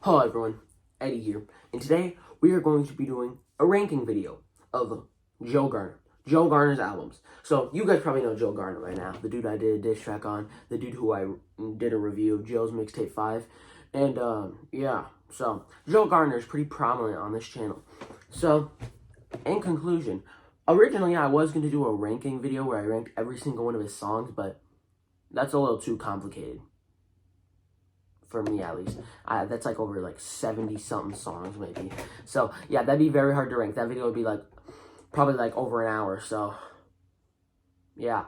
Hello everyone, Eddie here, and today we are going to be doing a ranking video of Joe Gardner. Joe Gardner's albums. So you guys probably know Joe Gardner right now, the dude I did a diss track on, the dude who I did a review of Joe's Mixtape 5, and yeah, so Joe Gardner is pretty prominent on this channel. So, in conclusion, originally I was going to do a ranking video where I ranked every single one of his songs, but that's a little too complicated. For me, at least. That's like over like 70-something songs, maybe. So, yeah, that'd be very hard to rank. That video would be like, probably like over an hour, so, yeah.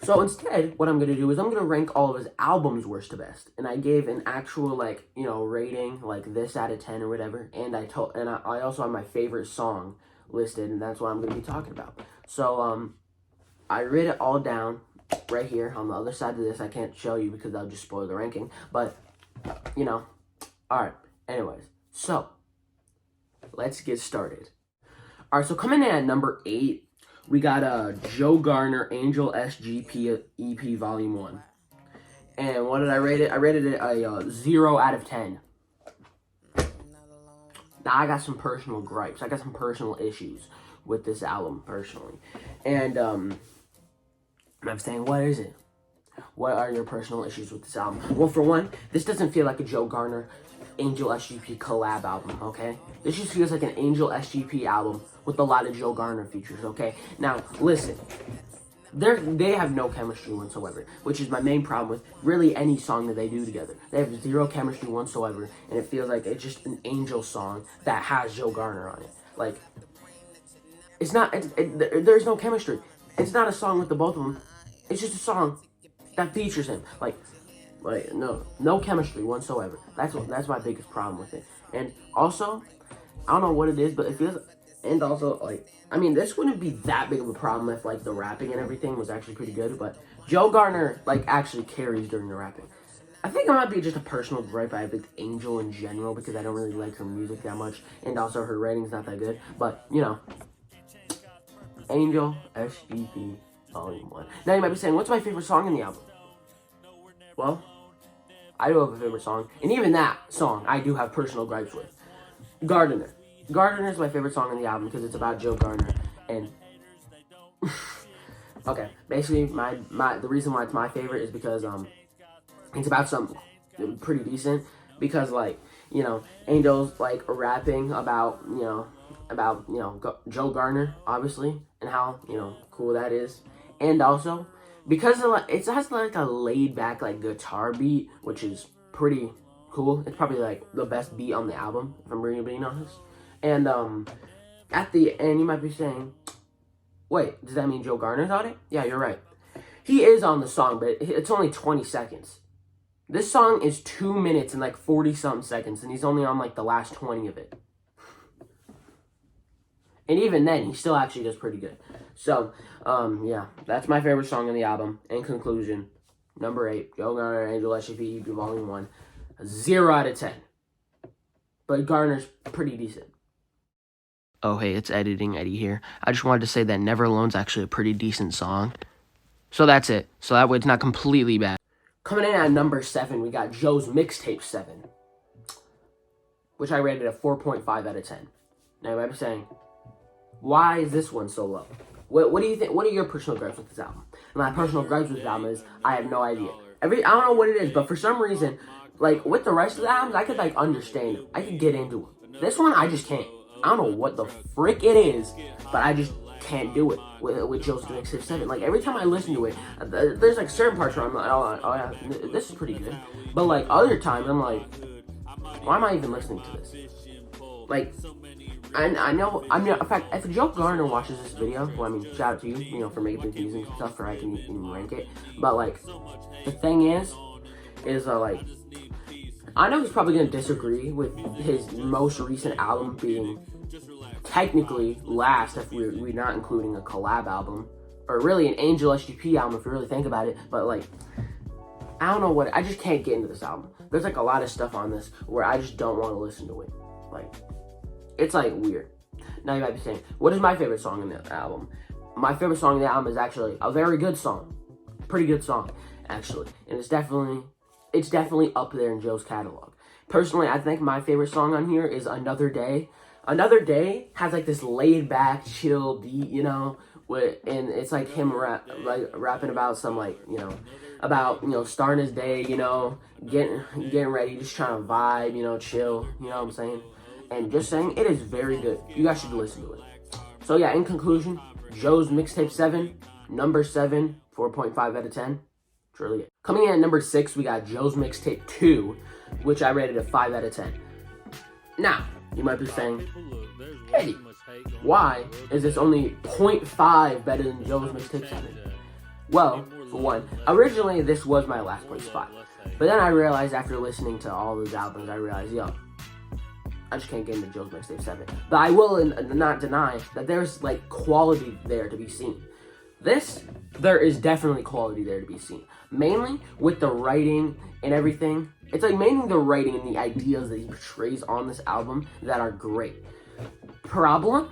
So, instead, what I'm going to do is I'm going to rank all of his albums worst to best. And I gave an actual, like, you know, rating, like this out of 10 or whatever. And I also have my favorite song listed, and that's what I'm going to be talking about. So, I wrote it all down right here on the other side of this. I can't show you because that'll just spoil the ranking, but you know, alright, anyways, so, let's get started. Alright, so coming in at number 8, we got Joe Gardner, Angel SGP EP Volume 1. And what did I rate it? I rated it a 0 out of 10. Now, I got some personal gripes. I got some personal issues with this album, personally. And, I'm saying, what is it? What are your personal issues with this album? Well, for one, this doesn't feel like a Joe Gardner Angel SGP collab album, okay? This just feels like an Angel SGP album with a lot of Joe Gardner features, okay? Now, listen. They have no chemistry whatsoever, which is my main problem with really any song that they do together. They have zero chemistry whatsoever, and it feels like it's just an Angel song that has Joe Gardner on it. Like, it's not, there's no chemistry. It's not a song with the both of them. It's just a song that features him. Like no chemistry whatsoever. That's my biggest problem with it. And also, I don't know what it is, but it feels, and also, like, I mean, this wouldn't be that big of a problem if, like, the rapping and everything was actually pretty good, but Joe Gardner, like, actually carries during the rapping. I think it might be just a personal gripe I have with Angel in general, because I don't really like her music that much, and also her rating's not that good, but, you know, Angel SGP Volume 1. Now you might be saying, what's my favorite song in the album? Well, I do have a favorite song, and even that song I do have personal gripes with. Gardner. Gardner is my favorite song on the album because it's about Joe Gardner, and okay, basically the reason why it's my favorite is because it's about something pretty decent, because, like, you know, Angel's like rapping about Joe Gardner, obviously, and how, you know, cool that is, and also because it has like a laid back like guitar beat, which is pretty cool. It's probably like the best beat on the album, if I'm really being honest. And at the end, you might be saying, wait, does that mean Joe Gardner's on it? Yeah, you're right. He is on the song, but it's only 20 seconds. This song is 2 minutes and like 40-something seconds, and he's only on like the last 20 of it. And even then, he still actually does pretty good. So, yeah, that's my favorite song on the album. In conclusion, number 8, Joe Gardner, Angel SGP EP Volume 1, 0 out of 10. But Gardner's pretty decent. Oh, hey, it's Editing Eddie here. I just wanted to say that Never Alone's actually a pretty decent song. So that's it. So that way it's not completely bad. Coming in at number 7, we got Joe's Mixtape 7, which I rated a 4.5 out of 10. Now, I'm saying, why is this one so low? What do you think? What are your personal gripes with this album? And my personal gripes with this album is I have no idea. I don't know what it is, but for some reason, like, with the rest of the albums, I could, like, understand them. I could get into it. This one, I just can't. I don't know what the frick it is, but I just can't do it with Joe's Mixtape 7. Like, every time I listen to it, there's, like, certain parts where I'm like, oh yeah, this is pretty good. But, like, other times, I'm like, why am I even listening to this? Like, I know, in fact, if Joe Gardner watches this video, well, I mean, shout out to you, you know, for making things easy and stuff, for I can even rank it. But, like, the thing is, like, I know he's probably going to disagree with his most recent album being technically last, if we're not including a collab album, or really an Angel SGP album if you really think about it, but, like, I don't know what, I just can't get into this album. There's, like, a lot of stuff on this where I just don't want to listen to it. Like, it's, like, weird. Now you might be saying, what is my favorite song in the album? My favorite song in the album is actually a very good song. Pretty good song, actually. And it's definitely up there in Joe's catalog. Personally, I think my favorite song on here is Another Day. Another Day has like this laid back, chill beat, you know, and it's like him rapping about some like, you know, about, you know, starting his day, you know, getting ready, just trying to vibe, you know, chill, you know what I'm saying? And just saying, it is very good. You guys should listen to it. So yeah, in conclusion, Joe's Mixtape 7, number 7, 4.5 out of 10. It's really good. Coming in at number 6, we got Joe's Mixtape 2, which I rated a 5 out of 10. Now, you might be saying, hey, why is this only 0.5 better than Joe's Mixtape 7? Well, for one, originally this was my last place spot. But then I realized after listening to all those albums, I realized, yo, I just can't get into Joe's Mixtape 7. But I will not deny that there's like quality there to be seen. There is definitely quality there to be seen. Mainly with the writing and everything. It's like mainly the writing and the ideas that he portrays on this album that are great. Problem?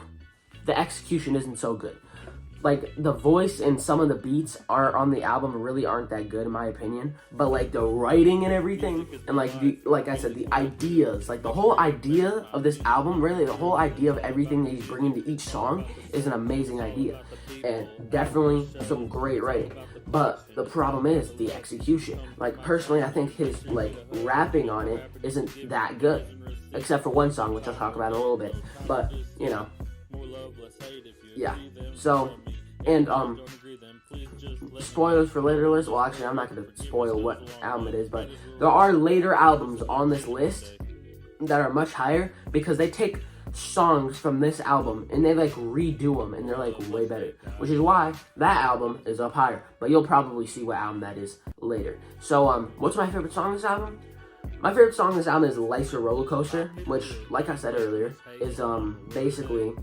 The execution isn't so good. Like, the voice and some of the beats on the album really aren't that good in my opinion. But like the writing and everything, and like I said, the ideas, like the whole idea of this album, really the whole idea of everything that he's bringing to each song is an amazing idea. And definitely some great writing. But the problem is the execution. Like, personally, I think his like rapping on it isn't that good. Except for one song, which I'll talk about in a little bit. But, you know, yeah. So, and spoilers for later list. Well, actually, I'm not going to spoil what album it is, but there are later albums on this list that are much higher because they take songs from this album and they like redo them and they're like way better, which is why that album is up higher. But you'll probably see what album that is later. So, what's my favorite song on this album? My favorite song on this album is Life's a Roller Coaster, which, like I said earlier, is basically,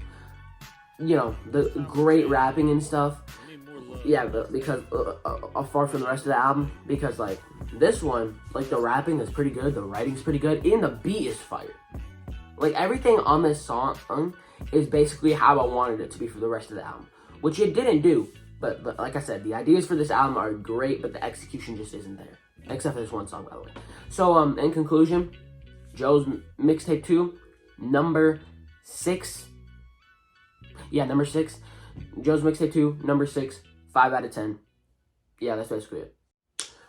you know, the great rapping and stuff. Yeah, but because apart from the rest of the album, because like this one, like the rapping is pretty good, the writing's pretty good, and the beat is fire. Like everything on this song is basically how I wanted it to be for the rest of the album, which it didn't do. But like I said, the ideas for this album are great, but the execution just isn't there. Except for this one song, by the way. So, in conclusion, Joe's Mixtape 2, number 6. Yeah, number 6. Joe's Mixtape 2, number 6, 5 out of 10. Yeah, that's basically it.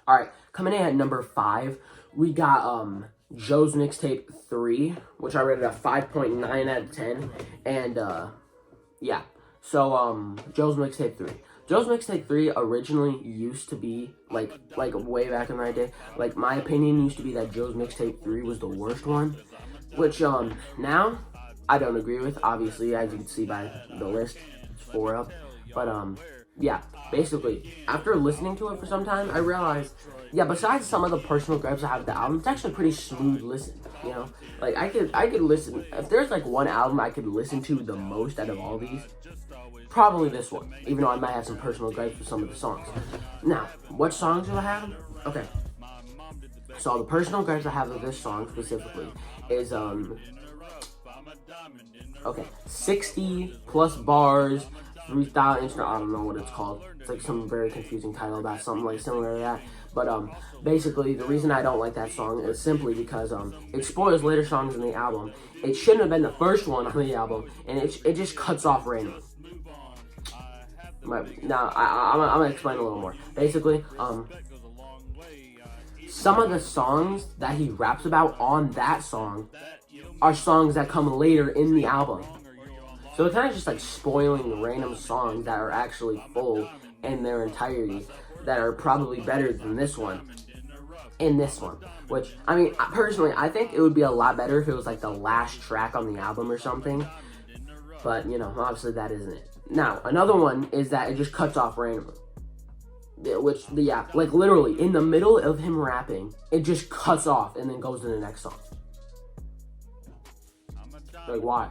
Alright, coming in at number 5, we got, Joe's Mixtape 3, which I rated a 5.9 out of 10. And, yeah. So, Joe's Mixtape 3. Joe's Mixtape 3 originally used to be, like way back in my day, like, my opinion used to be that Joe's Mixtape 3 was the worst one, which, now, I don't agree with, obviously, as you can see by the list, it's 4 up, but, yeah, basically, after listening to it for some time, I realized, yeah, besides some of the personal gripes I have with the album, it's actually a pretty smooth listen, you know, like, I could listen, if there's, like, one album I could listen to the most out of all these, probably this one, even though I might have some personal gripes with some of the songs. Now, what songs do I have? Okay. So, the personal gripes I have with this song specifically is, okay, 60 plus bars, 3,000 instrument, I don't know what it's called. It's like some very confusing title about something like similar to that. But, basically, the reason I don't like that song is simply because, it spoils later songs in the album. It shouldn't have been the first one on the album, and it just cuts off randomly. Now, I'm gonna explain a little more. Basically, some of the songs that he raps about on that song are songs that come later in the album. So it's kind of just like spoiling random songs that are actually full in their entirety, that are probably better than this one. In this one, which, I mean, personally, I think it would be a lot better if it was like the last track on the album or something. But, you know, obviously that isn't it. Now, another one is that it just cuts off randomly. Which, yeah, like literally, in the middle of him rapping, it just cuts off and then goes to the next song. Like, why?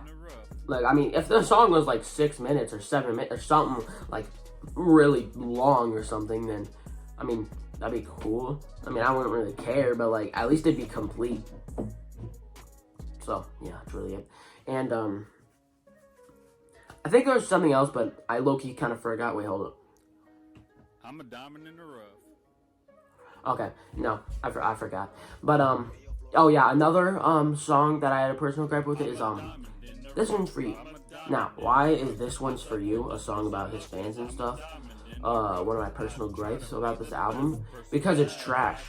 Like, I mean, if the song was like 6 minutes or 7 minutes or something like really long or something, then, I mean, that'd be cool. I mean, I wouldn't really care, but like, at least it'd be complete. So, yeah, that's really it. And, I think there was something else, but I low-key kind of forgot. Wait, hold up. I'm a diamond in the rough. Okay, no, I forgot. But, Oh yeah, another song that I had a personal gripe with is This One's For You. Now, why is This One's For You a song about his fans and stuff? One of my personal gripes about this album, because it's trash.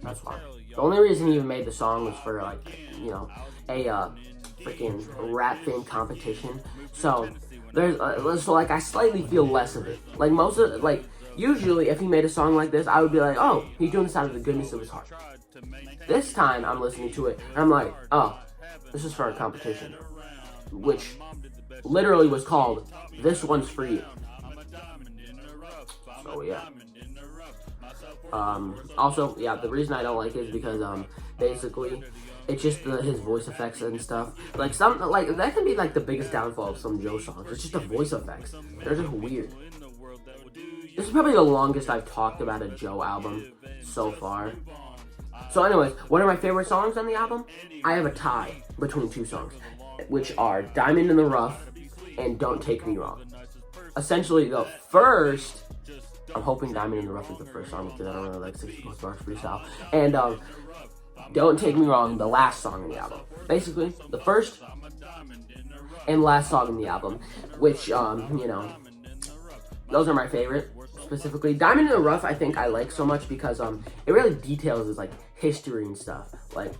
That's why. The only reason he even made the song was for, like, you know, a freaking rap fan competition. So there's so like I slightly feel less of it. Like most of like usually if he made a song like this, I would be like, oh, he's doing this out of the goodness of his heart. This time I'm listening to it and I'm like, oh, this is for a competition, which literally was called This One's For You. So yeah. Also, yeah, the reason I don't like it is because basically it's just his voice effects and stuff. Like that can be like the biggest downfall of some Joe songs. It's just the voice effects. They're just weird. This is probably the longest I've talked about a Joe album so far. So anyways, what are my favorite songs on the album? I have a tie between two songs, which are Diamond in the Rough and Don't Take Me Wrong. Essentially, the first, I'm hoping Diamond in the Rough is the first song because I don't really like 60 Plus Bars freestyle. And Don't Take Me Wrong, the last song in the album. Basically, the first and last song in the album, which, you know, those are my favorite. Specifically, Diamond in the Rough, I think I like so much because it really details his like history and stuff. Like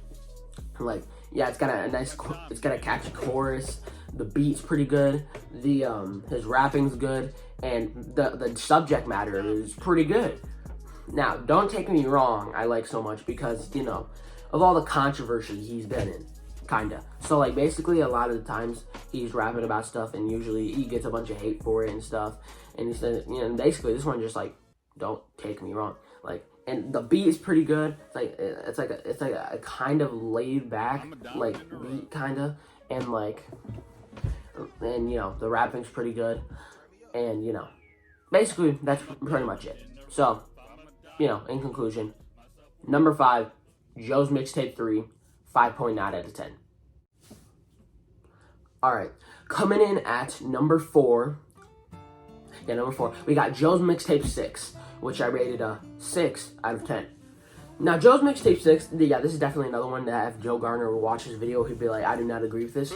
yeah, it's got a catchy chorus. The beat's pretty good. The his rapping's good, and the subject matter is pretty good. Now, Don't Take Me Wrong, I like so much because, you know, of all the controversy he's been in, kinda. So like basically a lot of the times he's rapping about stuff and usually he gets a bunch of hate for it and stuff. And he said, you know, and basically this one just like, don't take me wrong. Like, and the beat is pretty good. It's like a kind of laid back like beat kinda, and you know, the rapping's pretty good. And you know, basically that's pretty much it. So, you know, in conclusion, number 5, Joe's Mixtape 3, 5.9 out of 10. Alright, coming in at number 4. Yeah, number 4. We got Joe's Mixtape 6, which I rated a 6 out of 10. Now, Joe's Mixtape 6, yeah, this is definitely another one that if Joe Gardner would watch this video, he'd be like, I do not agree with this.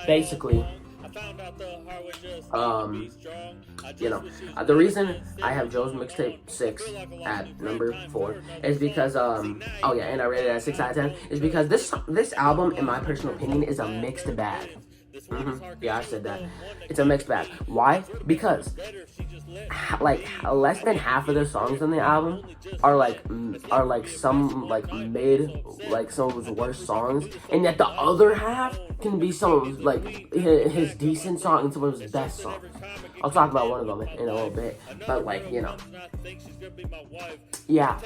Basically, you know, the reason I have Joe's Mixtape 6 at number 4 is because, oh yeah, and I rated it at 6 out of 10, is because this album, in my personal opinion, is a mixed bag. Yeah, I said that. It's a mixed bag. Why? Because like less than half of the songs on the album are like some like mid, like some of his worst songs, and yet the other half can be some of like his decent songs and some of his best songs. I'll talk about one of them in a little bit, but like, you know, yeah.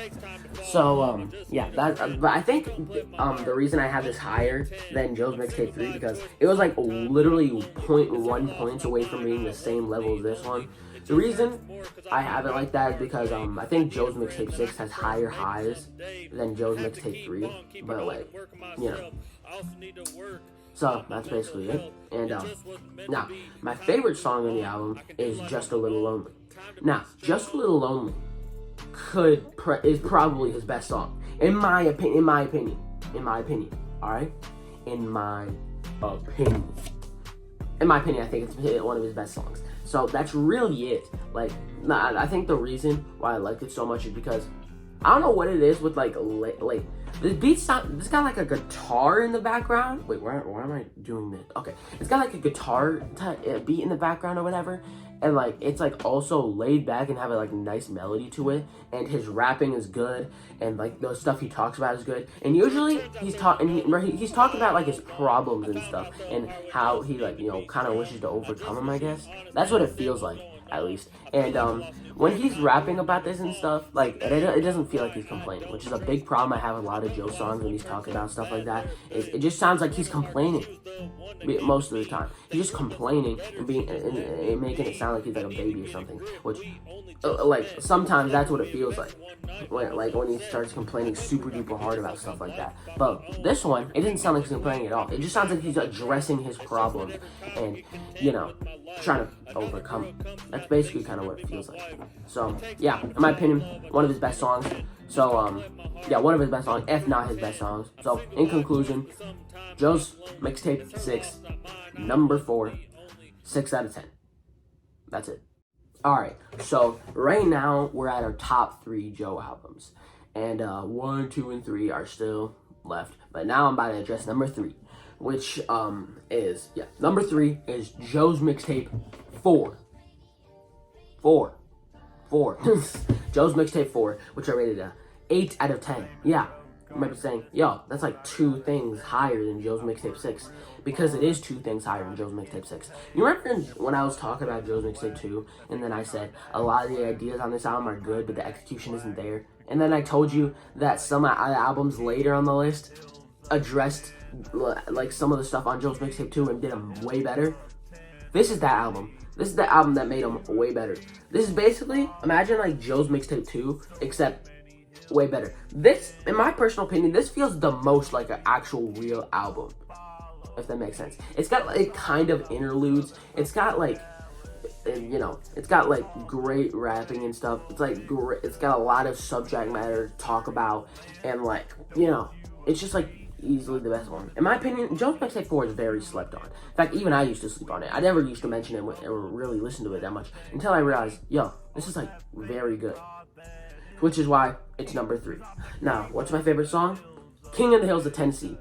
So yeah, but I think the reason I have this higher than Joe's Mixtape 3 because it was like literally 0.1 points away from being the same level as this one. The reason I have it like that is because I think Joe's Mixtape 6 has higher highs than Joe's Mixtape 3, but like, you know. So that's basically it. And now, my favorite song on the album is Just a Little Lonely. Now, Just a Little Lonely is probably his best song, in my opinion. All right, in my opinion, I think it's one of his best songs. So that's really it. Like, I think the reason why I liked it so much is because I don't know what it is with like the beat sound. It's got like a guitar in the background. Wait, why am I doing this? Okay, it's got like a guitar beat in the background or whatever, and like it's like also laid back and have a like nice melody to it. And his rapping is good, and like the stuff he talks about is good. And usually he's talking about like his problems and stuff, and how he like, you know, kind of wishes to overcome them. I guess that's what it feels like, at least. And when he's rapping about this and stuff, like it doesn't feel like he's complaining, which is a big problem I have with a lot of Joe songs when he's talking about stuff like that. It just sounds like he's complaining most of the time. He's just complaining and making it sound like he's like a baby or something, which like sometimes that's what it feels like when he starts complaining super duper hard about stuff like that. But this one, it didn't sound like he's complaining at all. It just sounds like he's addressing his problems and, you know, trying to overcome it. That's basically kind of what it feels like. So yeah, in my opinion, one of his best songs. So yeah, one of his best songs, if not his best songs. So in conclusion, Joe's Mixtape 6, number 4, 6 out of 10. That's it. Alright, so right now we're at our top 3 Joe albums. And 1, 2, and 3 are still left. But now I'm about to address number 3, which is, number 3 is Joe's Mixtape 4. 4. Joe's Mixtape 4, which I rated a 8 out of 10. Yeah, you might be saying, yo, that's like 2 things higher than Joe's Mixtape 6. Because it is 2 things higher than Joe's Mixtape 6. You remember when I was talking about Joe's Mixtape 2, and then I said, a lot of the ideas on this album are good, but the execution isn't there? And then I told you that some albums later on the list addressed like some of the stuff on Joe's Mixtape 2 and did them way better. This is that album. This is the album that made them way better. This is basically, imagine like Joe's Mixtape 2, except way better. This, in my personal opinion, this feels the most like an actual real album, if that makes sense. It's got like kind of interludes. It's got like, you know, it's got like great rapping and stuff. It's like great. It's got a lot of subject matter to talk about, and like, you know, it's just like easily the best one. In my opinion, Joe's Mixtape 4 is very slept on. In fact, even I used to sleep on it. I never used to mention it or really listen to it that much until I realized, yo, this is like very good. Which is why it's number 3. Now, what's my favorite song? King of the Hills of Tennessee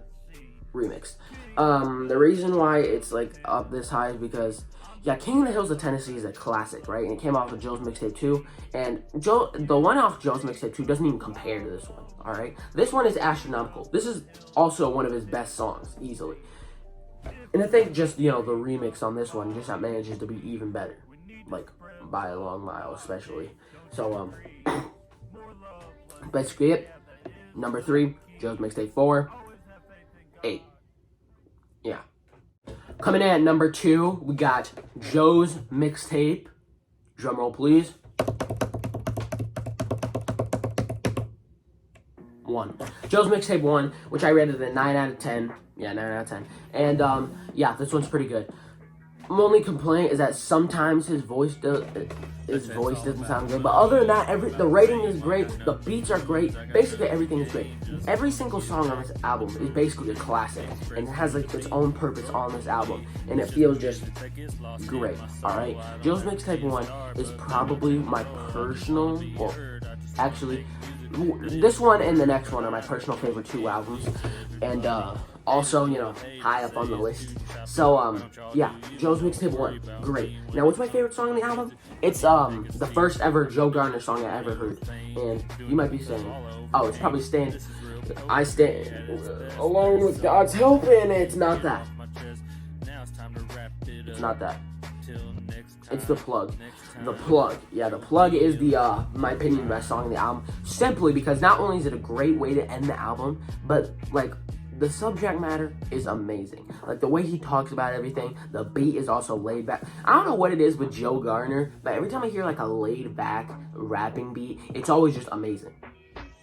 remix. The reason why it's like up this high is because, yeah, King of the Hills of Tennessee is a classic, right? And it came off of Joe's Mixtape 2. And the one off Joe's Mixtape 2 doesn't even compare to this one, all right? This one is astronomical. This is also one of his best songs, easily. And I think just, you know, the remix on this one just manages to be even better. Like, by a long mile, especially. So, basically it. Number 3, Joe's Mixtape 4, 8. Yeah. Coming in at number 2, we got Joe's Mixtape. Drumroll, please. 1. Joe's Mixtape 1, which I rated a 9 out of 10. Yeah, 9 out of 10. And, yeah, this one's pretty good. My only complaint is that sometimes his voice doesn't sound good, but other than that, the writing is great, the beats are great, basically everything is great. Every single song on this album is basically a classic, and it has like its own purpose on this album, and it feels just great. All right, Joe's Mixtape 1 is probably my personal, well, actually, this one and the next one are my personal favorite 2 albums, and also, you know, high up on the list. So, yeah, Joe's Mixtape 1, great. Now, what's my favorite song on the album? It's, the first ever Joe Gardner song I ever heard. And you might be saying, oh, it's probably I Stand Alone with God's Help, and it's not that. It's not that. It's The Plug. The Plug. Yeah, The Plug is the, my opinion, best song on the album. Simply because not only is it a great way to end the album, but, like, the subject matter is amazing. Like, the way he talks about everything, the beat is also laid back. I don't know what it is with Joe Gardner, but every time I hear, like, a laid back rapping beat, it's always just amazing.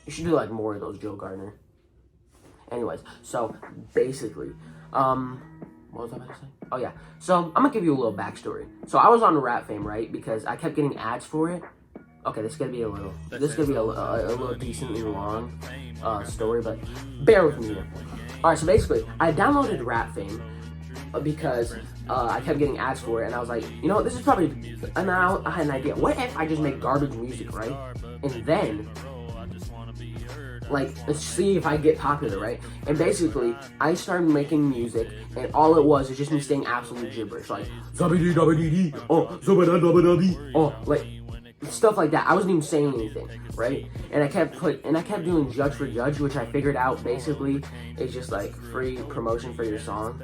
You should do, like, more of those Joe Gardner. Anyways, so, basically, what was I about to say? Oh, yeah. So, I'm gonna give you a little backstory. So, I was on Rap Fame, right? Because I kept getting ads for it. Okay, this is gonna be a little decently long story, but bear with me here. Alright, so basically, I downloaded Rap Fame because I kept getting ads for it, and I was like, you know, this is probably, and I had an idea. What if I just make garbage music, right? And then, like, let's see if I get popular, right? And basically, I started making music, and all it was is just me saying absolute gibberish, like, like, stuff like that. I wasn't even saying anything, right? And I kept doing Judge for Judge, which I figured out basically is just like free promotion for your song.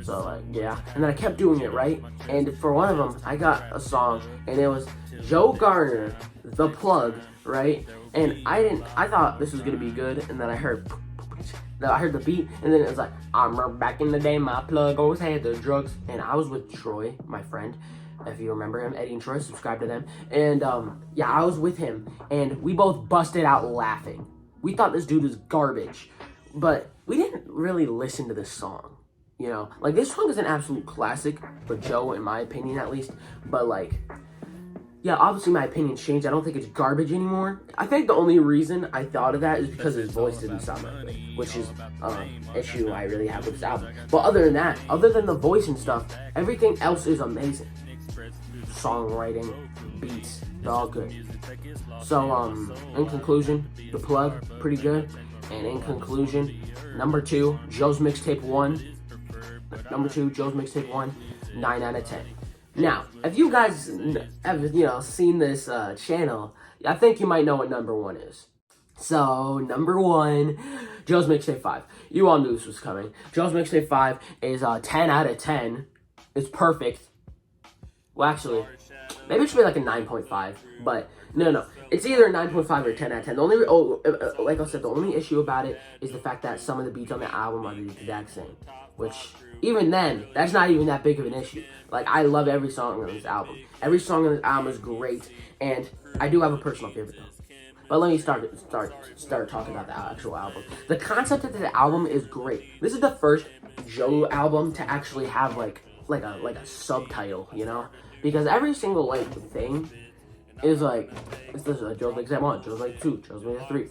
So like, yeah. And then I kept doing it, right? And for one of them, I got a song, and it was Joe Gardner, The Plug, right? And I thought this was gonna be good, and then I heard the beat, and then it was like, I remember back in the day, my plug always had the drugs, and I was with Troy, my friend. If you remember him, Eddie and Troy, subscribe to them. And, yeah, I was with him, and we both busted out laughing. We thought this dude was garbage, but we didn't really listen to this song, you know? Like, this song is an absolute classic for Joe, in my opinion, at least, but, like, yeah, obviously my opinion's changed. I don't think it's garbage anymore. I think the only reason I thought of that is because his voice didn't sound that good, which is issue I really have with this album. But other than that, other than the voice and stuff, everything else is amazing. Songwriting, beats, they're all good. So, in conclusion, The Plug, pretty good. And in conclusion, number 2, Joe's Mixtape 1. Number 2, Joe's Mixtape 1, 9 out of 10. Now, if you guys have, seen this channel, I think you might know what number 1 is. So, number 1, Joe's Mixtape 5. You all knew this was coming. Joe's Mixtape 5 is 10 out of 10. It's perfect. Well, actually, maybe it should be like a 9.5, but no. It's either a 9.5 or a 10 out of 10. The only, like I said, the only issue about it is the fact that some of the beats on the album are the exact same, which, even then, that's not even that big of an issue. Like, I love every song on this album. Every song on this album is great, and I do have a personal favorite, though. But let me start talking about the actual album. The concept of the album is great. This is the first Joe album to actually have, like a subtitle, because every single thing is it's this Joe's Mixtape 1, Joe's Mixtape 2, Joe's Mixtape 3,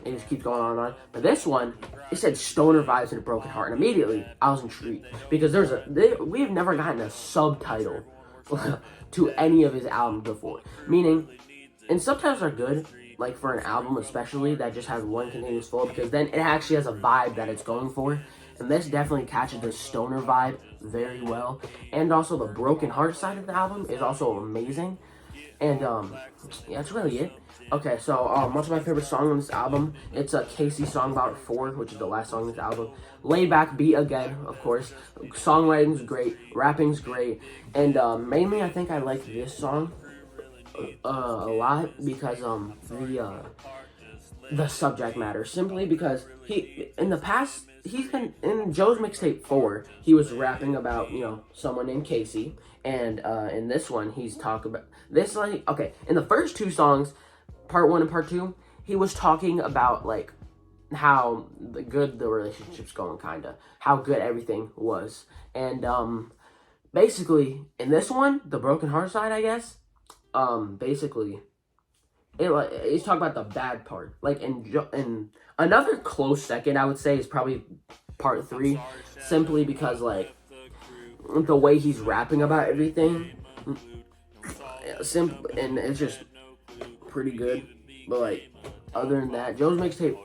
it just keeps going on and on. But this one, it said Stoner Vibes and a Broken Heart, and immediately I was intrigued because we have never gotten a subtitle to any of his albums before. Meaning, and subtitles are good, for an album especially that just has one continuous flow, because then it actually has a vibe that it's going for. And this definitely catches the stoner vibe very well. And also the Broken Heart side of the album is also amazing. And, yeah, that's really it. Okay, so, what's my favorite song on this album? It's a Casey song about 4, which is the last song on this album. Laid Back Beat again, of course. Songwriting's great. Rapping's great. And, mainly I think I like this song a lot because, the subject matter. Simply because in the past, he's been in Joe's Mixtape 4, he was rapping about, someone named Casey, and in this one, he's talking about this, okay, in the first 2 songs, part 1 and part 2, he was talking about, how good the relationship's going, kinda, how good everything was, and, basically, in this one, the Broken Heart side, I guess, basically, he's talking about the bad part. In another close second, I would say, is probably part 3, simply because the way he's rapping about everything, and it's just pretty good. But other than that, Joe's Mixtape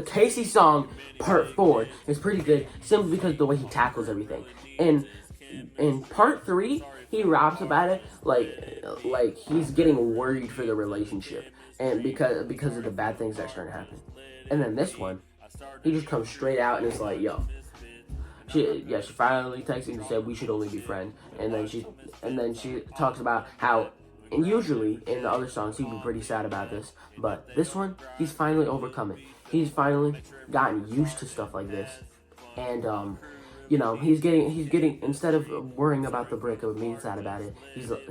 Casey song part 4 is pretty good, simply because of the way he tackles everything. And in part 3, he raps about it like he's getting worried for the relationship, and because of the bad things that are starting to happen. And then this one, he just comes straight out and is like, yo, she finally texted me and said we should only be friends. And then she talks about how, and usually in the other songs he'd be pretty sad about this, but this one, he's finally overcome it. He's finally gotten used to stuff like this, and he's getting, instead of worrying about the breakup and being sad about it,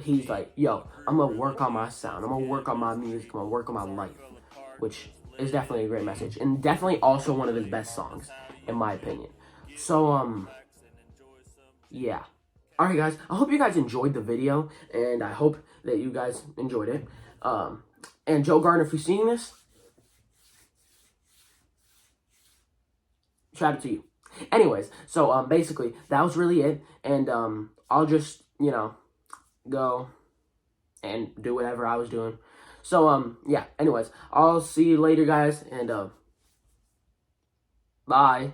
he's like, yo, I'm gonna work on my sound, I'm gonna work on my music, I'm gonna work on my life, which is definitely a great message, and definitely also one of his best songs, in my opinion. So, yeah. Alright guys, I hope you guys enjoyed the video, and I hope that you guys enjoyed it. And Joe Gardner, if you're seeing this, shout out to you. Anyways, so, basically, that was really it, and, I'll just, go and do whatever I was doing. So, yeah, anyways, I'll see you later, guys, and, bye.